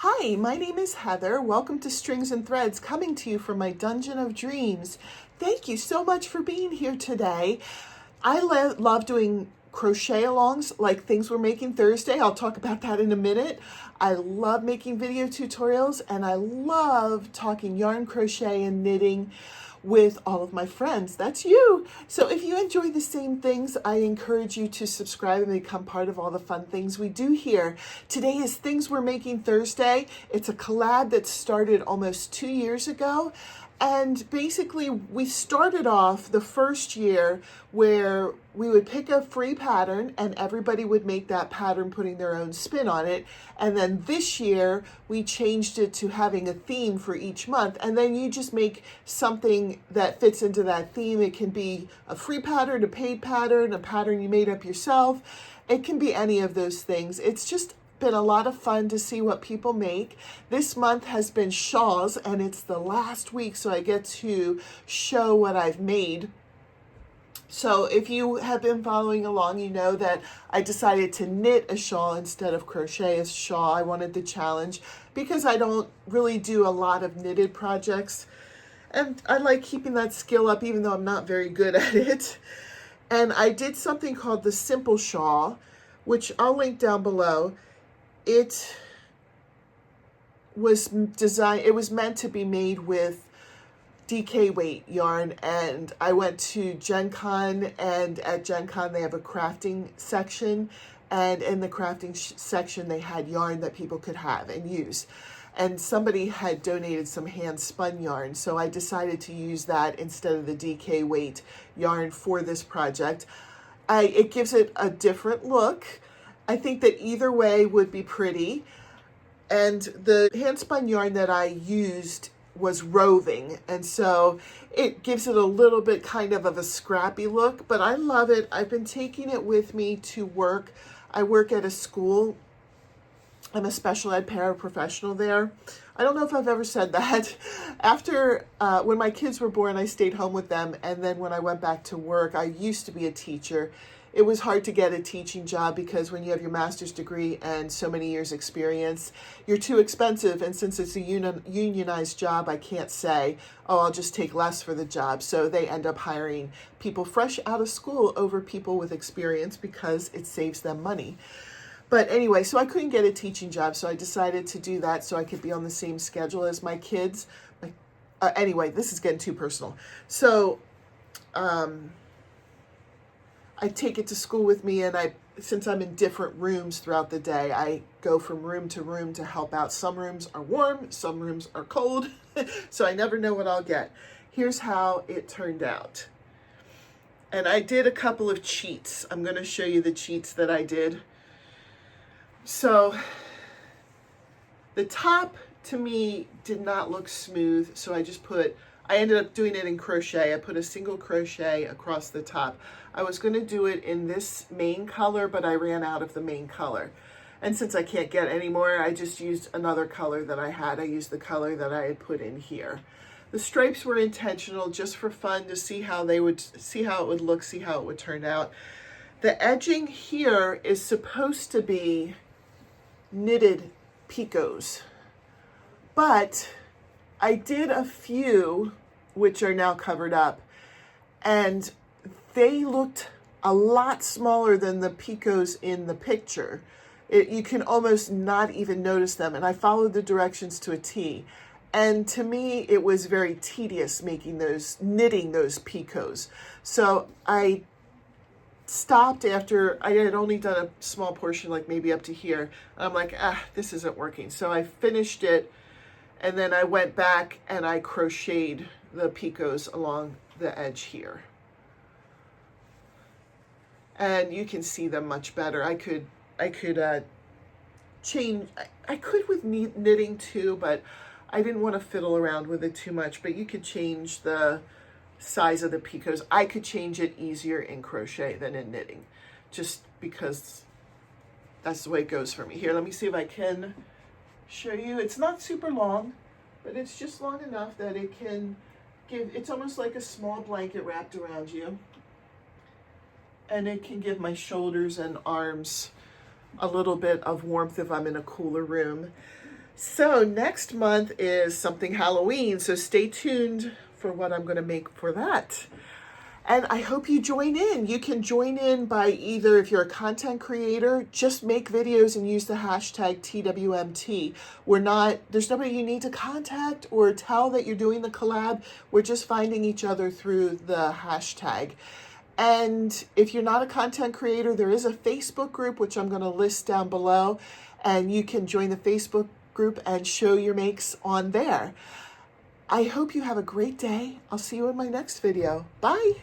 Hi, my name is Heather. Welcome to Strings and Threads, coming to you from my Dungeon of Dreams. Thank you so much for being here today. I love doing crochet alongs, like things we're making Thursday. I'll talk about that in a minute. I love making video tutorials, and I love talking yarn, crochet, and knitting with all of my friends. That's you. So if you enjoy the same things, I encourage you to subscribe and become part of all the fun things we do here. Today is Things We're Making Thursday. It's a collab that started almost 2 years ago. And basically, we started off the first year where we would pick a free pattern and everybody would make that pattern putting their own spin on it. And then this year, we changed it to having a theme for each month. And then you just make something that fits into that theme. It can be a free pattern, a paid pattern, a pattern you made up yourself. It can be any of those things. It's just been a lot of fun to see what people make. This month has been shawls, and it's the last week, so I get to show what I've made. So if you have been following along, you know that I decided to knit a shawl instead of crochet a shawl. I wanted the challenge because I don't really do a lot of knitted projects, and I like keeping that skill up even though I'm not very good at it. And I did something called the simple shawl, which I'll link down below. It was designed, it was meant to be made with DK weight yarn, and I went to Gen Con, and at Gen Con they have a crafting section, and in the crafting section they had yarn that people could have and use. And somebody had donated some hand spun yarn, so I decided to use that instead of the DK weight yarn for this project. It gives it a different look. I think that either way would be pretty. And the hand spun yarn that I used was roving, and so it gives it a little bit kind of a scrappy look, but I love it. I've been taking it with me to work. I work at a school. I'm a special ed paraprofessional there. I don't know if I've ever said that. After, when my kids were born, I stayed home with them, and then when I went back to work, I used to be a teacher. It was hard to get a teaching job because when you have your master's degree and so many years experience, you're too expensive. And since it's a unionized job, I can't say, oh, I'll just take less for the job. So they end up hiring people fresh out of school over people with experience because it saves them money. But anyway, so I couldn't get a teaching job, so I decided to do that so I could be on the same schedule as my kids. Anyway, this is getting too personal. So, I take it to school with me, and since I'm in different rooms throughout the day, I go from room to help out. Some rooms are warm, some rooms are cold, so I never know what I'll get. Here's how it turned out. And I did a couple of cheats. I'm going to show you the cheats that I did. So the top to me did not look smooth, so I ended up doing it in crochet. I put a single crochet across the top. I was going to do it in this main color, but I ran out of the main color. And since I can't get any more, I just used another color that I had. I used the color that I had put in here. The stripes were intentional just for fun, to see how it would look, see how it would turn out. The edging here is supposed to be knitted picots, but I did a few which are now covered up, and they looked a lot smaller than the picots in the picture. You can almost not even notice them, and I followed the directions to a T. And to me, it was very tedious knitting those picots. So I stopped after I had only done a small portion, like maybe up to here. And I'm like, this isn't working. So I finished it, and then I went back and I crocheted the picots along the edge here. And you can see them much better. I could change, I could with knitting too, but I didn't want to fiddle around with it too much. But you could change the size of the picots. I could change it easier in crochet than in knitting, just because that's the way it goes for me. Here, let me see if I can show you. It's not super long, but it's just long enough that it can give, it's almost like a small blanket wrapped around you. And it can give my shoulders and arms a little bit of warmth if I'm in a cooler room. So next month is something Halloween, so stay tuned for what I'm going to make for that. And I hope you join in. You can join in by either, if you're a content creator, just make videos and use the hashtag TWMT. There's nobody you need to contact or tell that you're doing the collab. We're just finding each other through the hashtag. And if you're not a content creator, there is a Facebook group, which I'm going to list down below, and you can join the Facebook group and show your makes on there. I hope you have a great day. I'll see you in my next video. Bye.